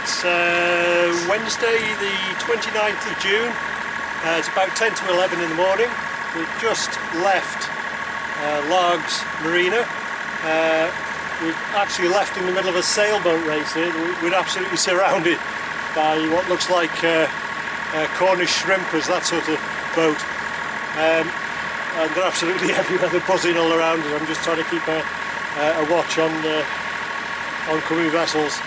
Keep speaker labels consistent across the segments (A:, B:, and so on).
A: It's Wednesday the 29th of June. It's about 10 to 11 in the morning. We've just left Loch Marina. We've actually left in the middle of a sailboat race here. We're absolutely surrounded by what looks like Cornish shrimpers, that sort of boat. And they're absolutely everywhere, they're buzzing all around us. I'm just trying to keep a watch on oncoming vessels.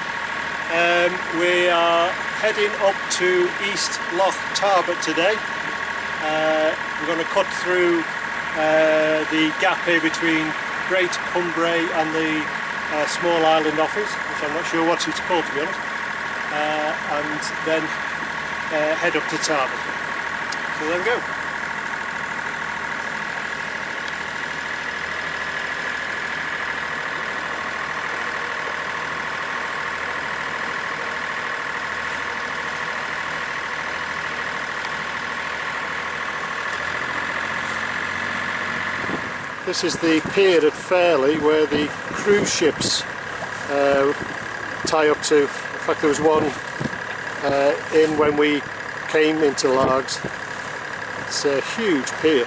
A: We are heading up to East Loch Tarbert today. We're going to cut through the gap here between Great Cumbray and the small island office, which I'm not sure what it's called, to be honest, and then head up to Tarbert. So there we go. This is the pier at Ferry where the cruise ships tie up to. In fact, there was one in when we came into Largs. It's a huge pier.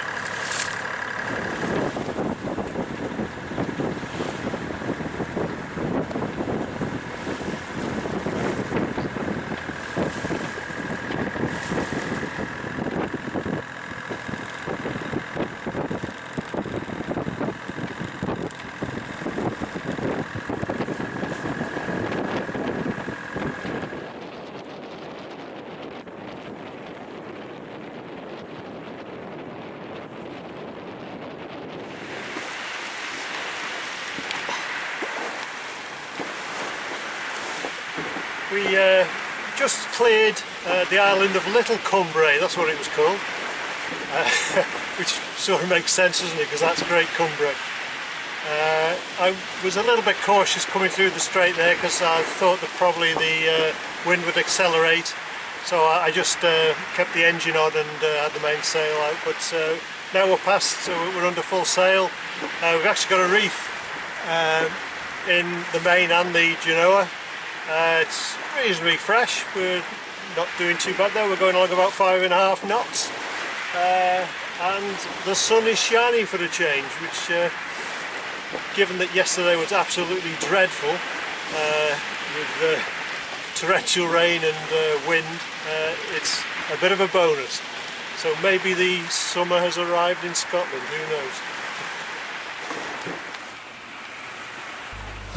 A: We just cleared the island of Little Cumbray, that's what it was called, which sort of makes sense, doesn't it, because that's Great Cumbray. I was a little bit cautious coming through the strait there because I thought that probably the wind would accelerate, so I just kept the engine on and had the mainsail out, but now we're past, so we're under full sail. We've actually got a reef in the main and the Genoa. It's reasonably fresh, we're not doing too bad there, we're going along about 5.5 knots, and the sun is shining for a change, which given that yesterday was absolutely dreadful with torrential rain and wind, it's a bit of a bonus. So maybe the summer has arrived in Scotland, who knows.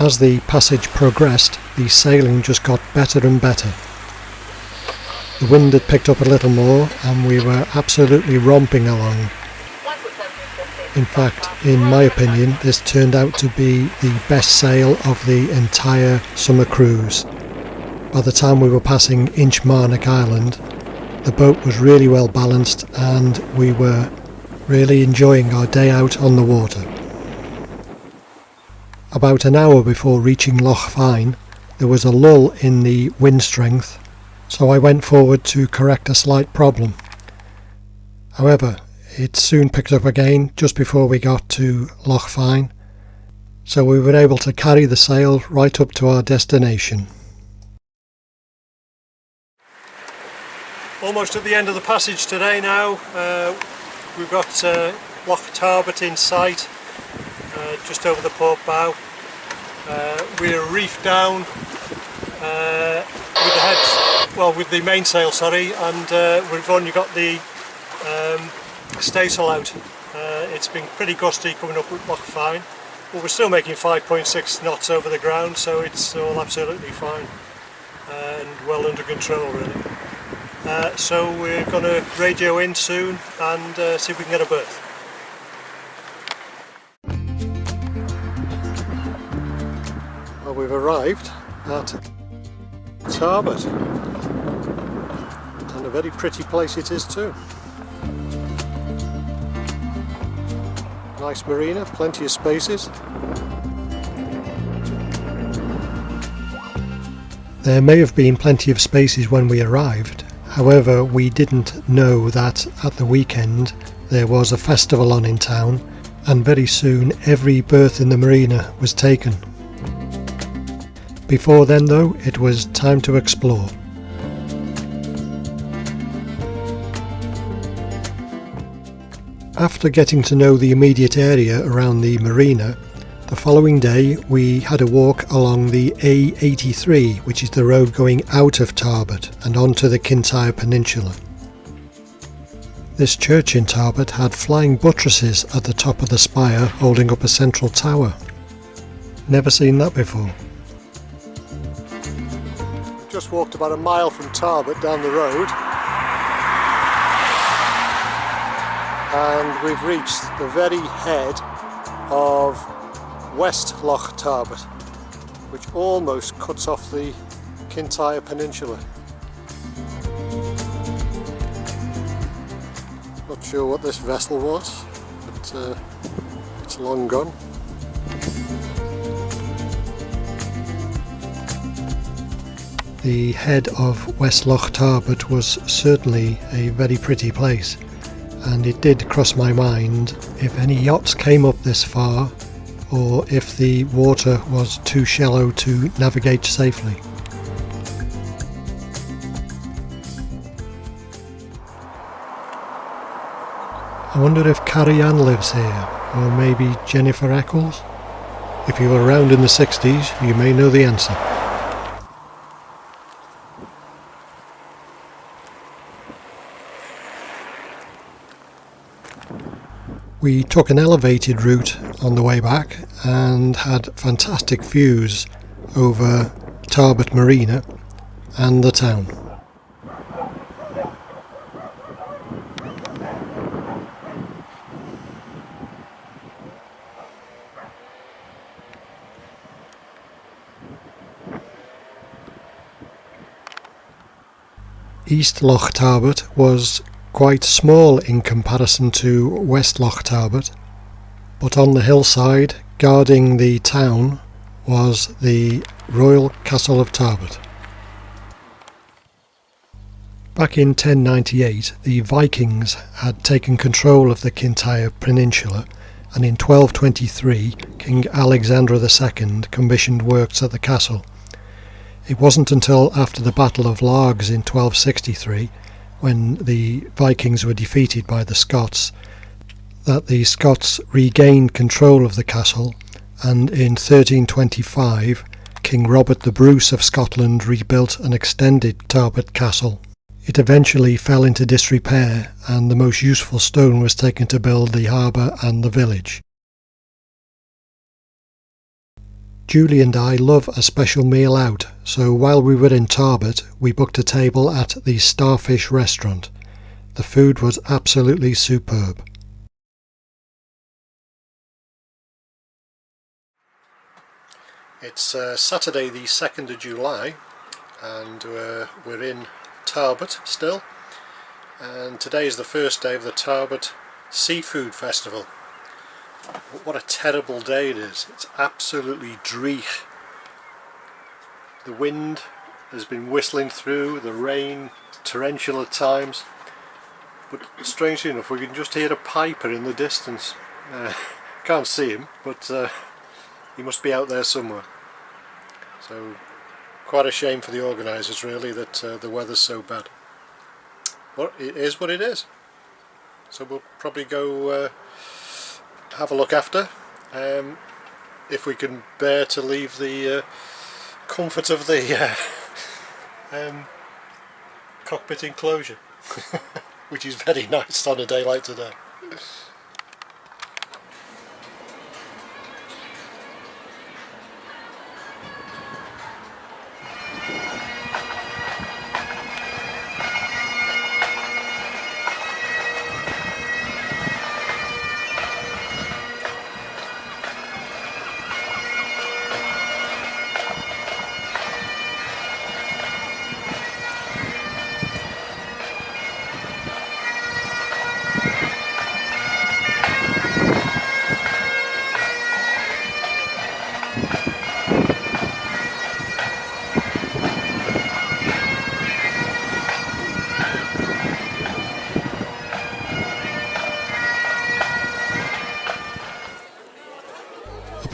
B: As the passage progressed, the sailing just got better and better. The wind had picked up a little more and we were absolutely romping along. In fact, in my opinion, this turned out to be the best sail of the entire summer cruise. By the time we were passing Inchmarnock Island, the boat was really well balanced and we were really enjoying our day out on the water. About an hour before reaching Loch Fyne, there was a lull in the wind strength, so I went forward to correct a slight problem. However, it soon picked up again just before we got to Loch Fyne, so we were able to carry the sail right up to our destination.
A: Almost at the end of the passage today now. We've got Loch Tarbert in sight, just over the port bow. We're reefed down with the heads, well, with the mainsail, sorry, and we've only got the staysail out. It's been pretty gusty coming up with Loch Fyne, but we're still making 5.6 knots over the ground, so it's all absolutely fine and well under control, really. So we're going to radio in soon and see if we can get a berth.
B: Well, we've arrived at Tarbert, and a very pretty place it is too. Nice marina, plenty of spaces. There may have been plenty of spaces when we arrived, however we didn't know that at the weekend there was a festival on in town, and very soon every berth in the marina was taken. Before then though, it was time to explore. After getting to know the immediate area around the marina, the following day we had a walk along the A83, which is the road going out of Tarbert and onto the Kintyre Peninsula. This church in Tarbert had flying buttresses at the top of the spire holding up a central tower. Never seen that before. Just walked about a mile from Tarbert down the road and we've reached the very head of West Loch Tarbert, which almost cuts off the Kintyre Peninsula. Not sure what this vessel was, but it's long gone. The head of West Loch Tarbert was certainly a very pretty place, and it did cross my mind if any yachts came up this far or if the water was too shallow to navigate safely. I wonder if Carrie Ann lives here, or maybe Jennifer Eccles? If you were around in the 60s, you may know the answer. We took an elevated route on the way back and had fantastic views over Tarbert Marina and the town. East Loch Tarbert was quite small in comparison to West Loch Tarbert, but on the hillside guarding the town was the Royal Castle of Tarbert. Back in 1098 the Vikings had taken control of the Kintyre Peninsula, and in 1223 King Alexander II commissioned works at the castle. It wasn't until after the Battle of Largs in 1263, when the Vikings were defeated by the Scots, that the Scots regained control of the castle, and in 1325 King Robert the Bruce of Scotland rebuilt and extended Tarbert Castle. It eventually fell into disrepair, and the most useful stone was taken to build the harbour and the village. Julie and I love a special meal out, so while we were in Tarbert we booked a table at the Starfish restaurant. The food was absolutely superb. It's Saturday the 2nd of July and we're in Tarbert still, and today is the first day of the Tarbert Seafood Festival. What a terrible day it is. It's absolutely dreich. The wind has been whistling through, the rain torrential at times, but strangely enough we can just hear a piper in the distance. Can't see him, but he must be out there somewhere. So quite a shame for the organisers really that the weather's so bad. But it is what it is. So we'll probably go have a look after, if we can bear to leave the comfort of the cockpit enclosure, which is very nice on a day like today.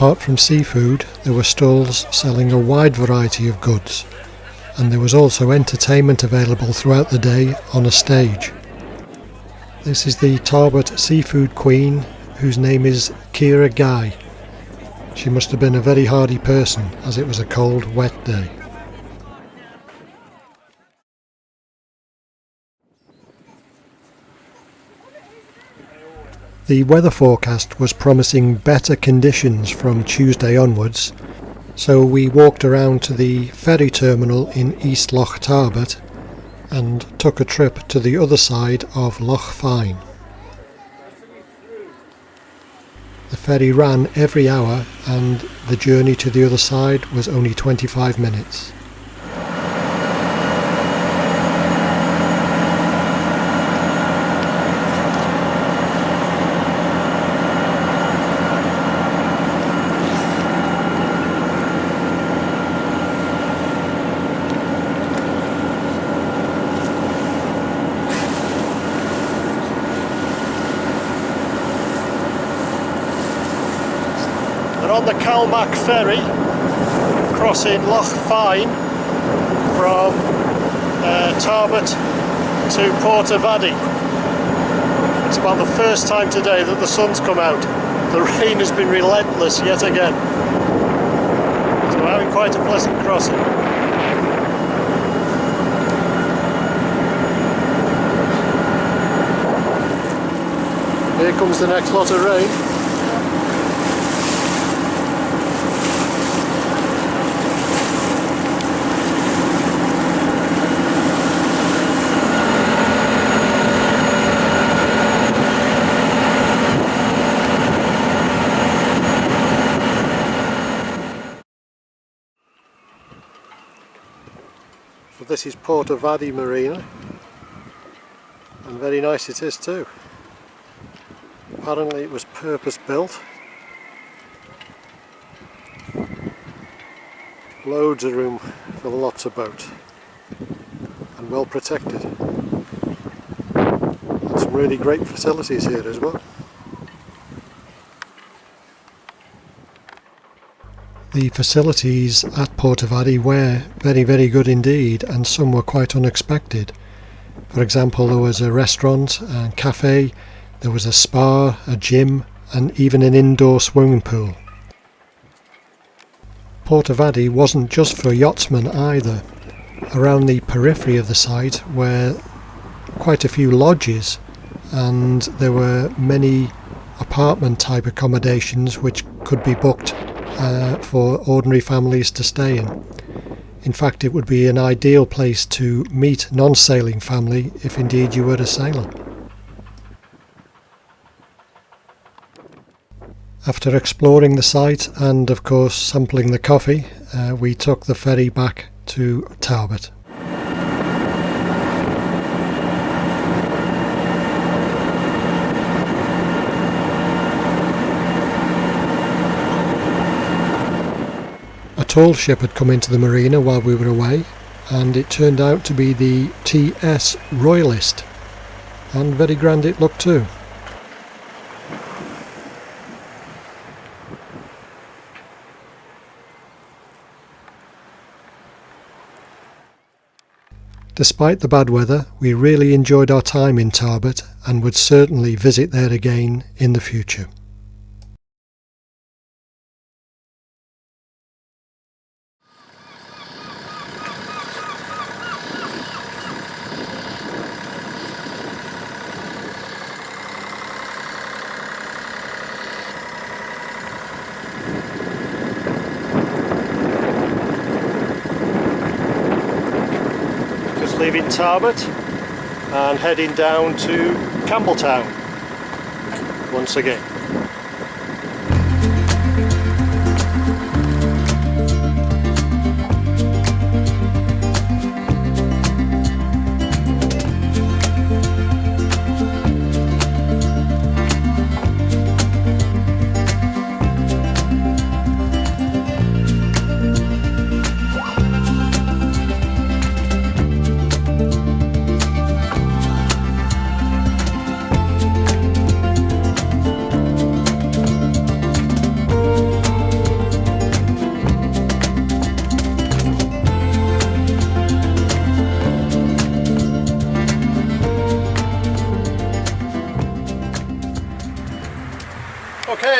B: Apart from seafood, there were stalls selling a wide variety of goods, and there was also entertainment available throughout the day on a stage. This is the Tarbert seafood queen, whose name is Kira Guy. She must have been a very hardy person, as it was a cold, wet day. The weather forecast was promising better conditions from Tuesday onwards, so we walked around to the ferry terminal in East Loch Tarbert and took a trip to the other side of Loch Fyne. The ferry ran every hour and the journey to the other side was only 25 minutes.
A: We're on the Calmac ferry crossing Loch Fyne from Tarbert to Portavadie. It's about the first time today that the sun's come out. The rain has been relentless yet again. So we're having quite a pleasant crossing. Here comes the next lot of rain. So this is Portavadie Marina, and very nice it is too. Apparently it was purpose built. Loads of room for lots of boats and well protected. And some really great facilities here as well.
B: The facilities at Portavadie were very good indeed, and some were quite unexpected. For example, there was a restaurant and cafe, there was a spa, a gym, and even an indoor swimming pool. Portavadie wasn't just for yachtsmen either. Around the periphery of the site were quite a few lodges, and there were many apartment type accommodations which could be booked for ordinary families to stay in. In fact, it would be an ideal place to meet non-sailing family if indeed you were a sailor. After exploring the site and of course sampling the coffee, we took the ferry back to Tarbert. A tall ship had come into the marina while we were away, and it turned out to be the TS Royalist, and very grand it looked too. Despite the bad weather, we really enjoyed our time in Tarbert and would certainly visit there again in the future. Leaving Tarbert and heading down to Campbeltown once again.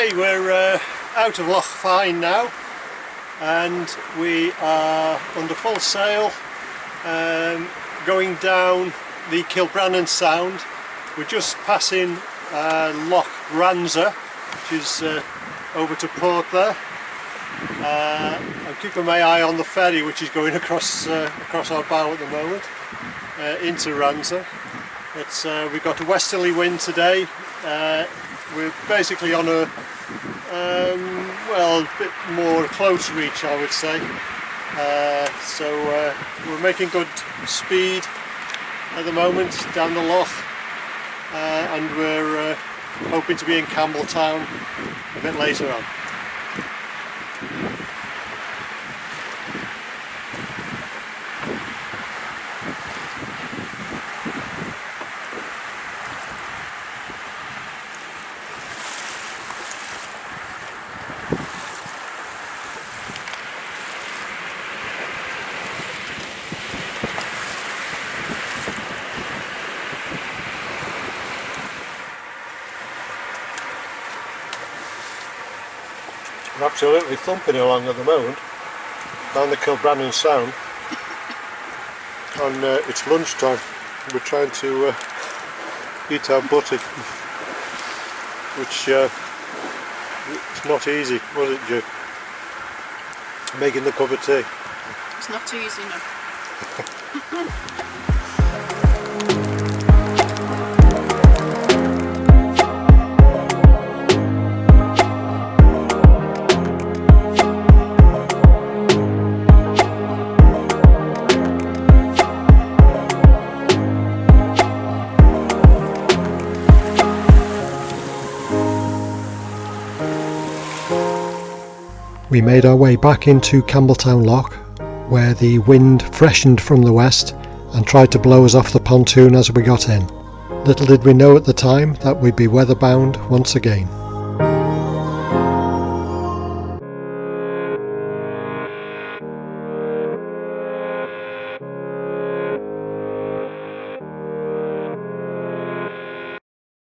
A: Okay, we're out of Loch Fyne now, and we are under full sail, going down the Kilbrannan Sound. We're just passing Loch Fyne, which is over to port there. I'm keeping my eye on the ferry, which is going across our bow at the moment, into Fyne. We've got a westerly wind today. We're basically on a well, a bit more close reach, I would say. So we're making good speed at the moment down the loch, and we're hoping to be in Campbeltown a bit later on. I'm absolutely thumping along at the moment down the Kilbrannan Sound, and it's lunchtime. We're trying to eat our butty, which it's not easy, was it, Joe? Making the cup of tea.
C: It's not too easy, no.
B: We made our way back into Campbeltown Loch, where the wind freshened from the west and tried to blow us off the pontoon as we got in. Little did we know at the time that we'd be weatherbound once again.